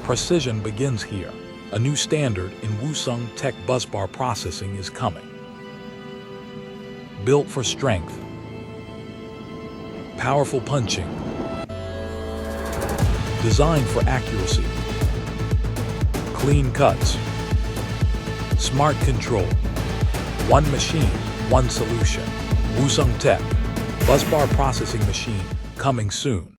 Precision begins here. A new standard in U성te크 Busbar processing is coming. Built for strength, powerful punching, designed for accuracy, clean cuts, smart control. One machine, one solution. U성te크 Busbar processing machine coming soon.